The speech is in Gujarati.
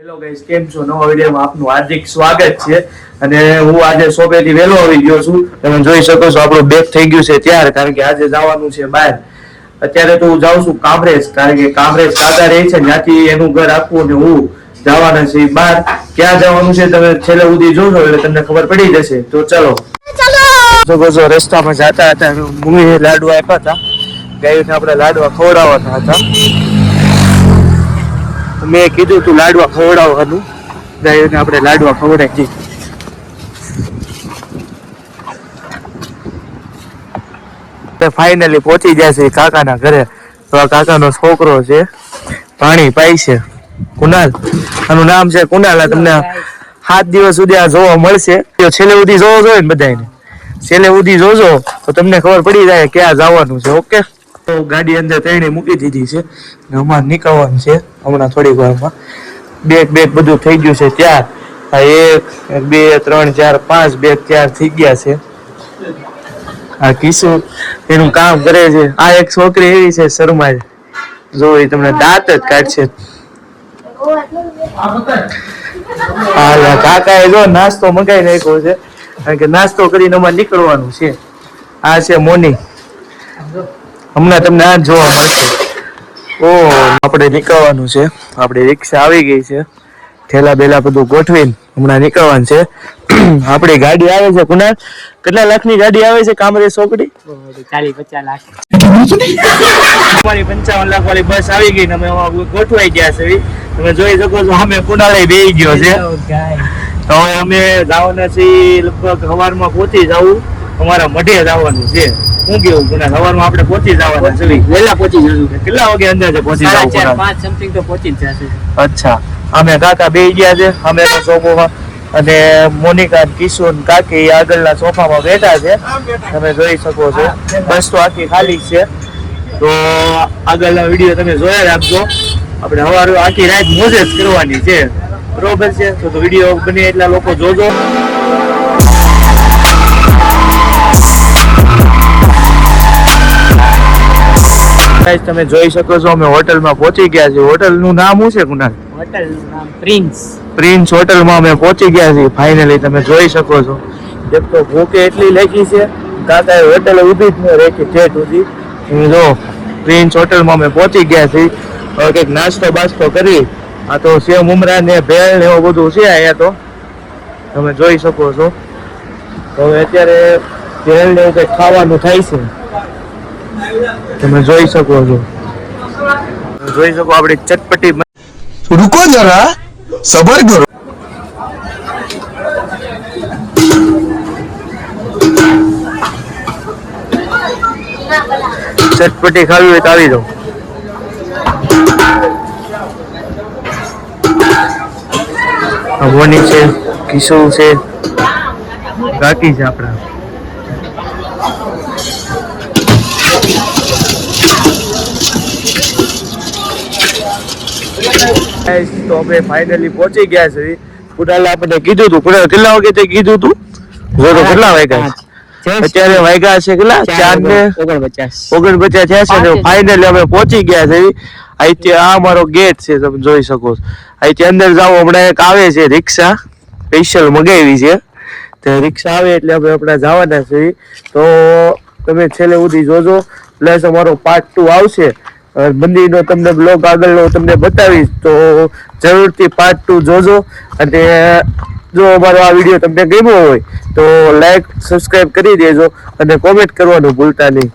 હેલો ગાઈસ, કેમ છો? નવા વિડીયોમાં આપનું હાર્દિક સ્વાગત છે. અને હું આજે શોપેથી વહેલો આવી ગયો છું. તમે જોઈ શકો છો આપણું બેગ થઈ ગયું છે તૈયાર, કારણ કે આજે જવાનું છે બહાર. અત્યારે તો હું જાઉં છું કામરેજ, કારણ કે કામરેજ કાકા રહે છે ત્યાંથી એનું ઘર આપવું ને હું જવાના છે બહાર. ક્યાં જવાનું છે તમે છેલ્લે સુધી જોજો એટલે તમને ખબર પડી જશે. તો ચલો જો રસ્તામાં જતા હતા મમ્મીએ લાડવા આપ્યા હતા. ગાયોને આપણે લાડવા ખવડાવવાના હતા. મેં કીધું તું લાડવા ખવડાવવાનું, ગાયોને આપણે લાડવા ખવડાવી. ફાઇનલી પહોંચી ગયા છે કાકાના ઘરે. તો આ કાકાનો છોકરો છે, પાણી પાય છે. કુનાલ, આનું નામ છે કુનાલ. આ તમને 7 દિવસ સુધી આ જોવા મળશે. છેલ્લે સુધી જોવો જોઈએ ને બધાને, છેલ્લે સુધી જોજો તો તમને ખબર પડી જાય ક્યાં જવાનું છે. ઓકે, તો ગાડી અંદર ત્રણે મૂકી દીધી છે ને અમારે નીકળવાનું છે હમણાં થોડીક વારમાં. બેગ બધું થઈ ગયું છે ત્યાર. 1 2 3 4 5 બેગ તૈયાર થઈ ગયા છે. આ કિશુ એનું કામ કરે છે. આ એક છોકરી એવી છે શર્મા, જો એ તમને દાંત જ કાઢશે. હા, કાકાએ જો નાસ્તો મગાઈ નાખ્યો છે, કારણ કે નાસ્તો કરીને અમારે નીકળવાનું છે. આ છે મોની, હમણાં તમને આ જોવા મળશે. ઓ, આપણે નીકળવાનું છે. આપણી રિક્ષા આવી ગઈ છે, થેલા બેલા બધું ગોઠવીને હમણાં નીકળવાનું છે. આપણી ગાડી આવે છે. કુનાલ, કેટલા લાખની ગાડી આવે છે કામરેજ ચોકડી? 40-50 લાખ. અમારી 55 લાખ વાળી બસ આવી ગઈ ને અમે ગોઠવાઈ ગયા છે. તમે જોઈ શકો છો સામે કુનાલ બેહી ગયો છે. તો હવે અમે જવાના છીએ, લગભગ સવારમાં પહોંચી જવું. અમારા મઢે જવાનું છે. શું કેવું કુનાલ? સવારમાં આપણે પહોંચી જવાના છે. વહેલા પહોંચી જશું. કેટલા વાગે અંદાજે પહોંચી જવું? 4-5 સમથિંગ તો પહોંચી જ જશે. અચ્છા, અમે કાકા બેહી ગયા છે અમે સોફામાં, અને મોનિકા, કિશોર, કાકી આગળના સોફામાં બેઠા છે. તમે જોઈ શકો છો બસ તો આખી ખાલી છે. તો આગળના વિડીયો તમે જોયા રાખજો. આપણે સવારે આખી રાત મોજ જ કરવાની છે, બરોબર છે? તો વિડીયો બને એટલા લોકો જોજો. તમે જોઈ શકો છો અમે હોટલમાં પહોંચી ગયા છીએ. હોટલનું નામ શું છે કુનાલ? હોટલનું નામ પ્રિન્સ. પ્રિન્સ હોટલમાં અમે પહોંચી ગયા છીએ ફાઇનલી. તમે જોઈ શકો છો. એક તો ભૂખે એટલી લાગી છે, કાકાએ હોટલે ઊભી જ ન રાખી ઠેઠ સુધી. જો પ્રિન્સ હોટલમાં અમે પહોંચી ગયા છીએ. હવે કંઈક નાસ્તો બાસ્તો કરી. આ તો સેવ મમરા ને ભેળ ને એવું બધું છે અહીંયા. તો તમે જોઈ શકો છો. તો હવે અત્યારે ભેળ ને એવું કંઈક ખાવાનું થાય છે. તમે જોઈ શકો છો. જોઈ શકો આપણી ચટપટી. रुको जरा, सबर करो. ચટપટી ખાવી હોય તો આવી જાઓ. મોની છે, કિશોર છે, કાકી છે આપણા. તો અમે ફાઇનલી પહોંચી ગયા છે. કુનાલે આપણે કીધું હતું. કુનાલ, કેટલા વાગે તે કીધું હતું? જો તો કેટલા વાગ્યા? અત્યારે વાગ્યા છે કેટલા? 4:49 થયા છે. ફાઇનલી અમે પહોંચી ગયા છે. અહીંથી આ અમારો ગેટ છે, તમે જોઈ શકો છો. અહીંથી અંદર જાઓ. હમણાં એક આવે છે રિક્ષા, સ્પેશિયલ મગાવી છે. તો રિક્ષા આવે એટલે અમે હમણાં જવાના છીએ. તો તમે છેલ્લે સુધી જોજો. પ્લસ અમારો પાર્ટ 2 આવશે. મંદિરનો તમને બ્લોગ આગળનો તમને બતાવીશ, તો જરૂરથી પાર્ટ 2 જોજો. અને જો અમારો આ વિડીયો તમને ગમ્યો હોય તો લાઈક, સબસ્ક્રાઈબ કરી દેજો અને કોમેન્ટ કરવાનું ભૂલતા નહીં.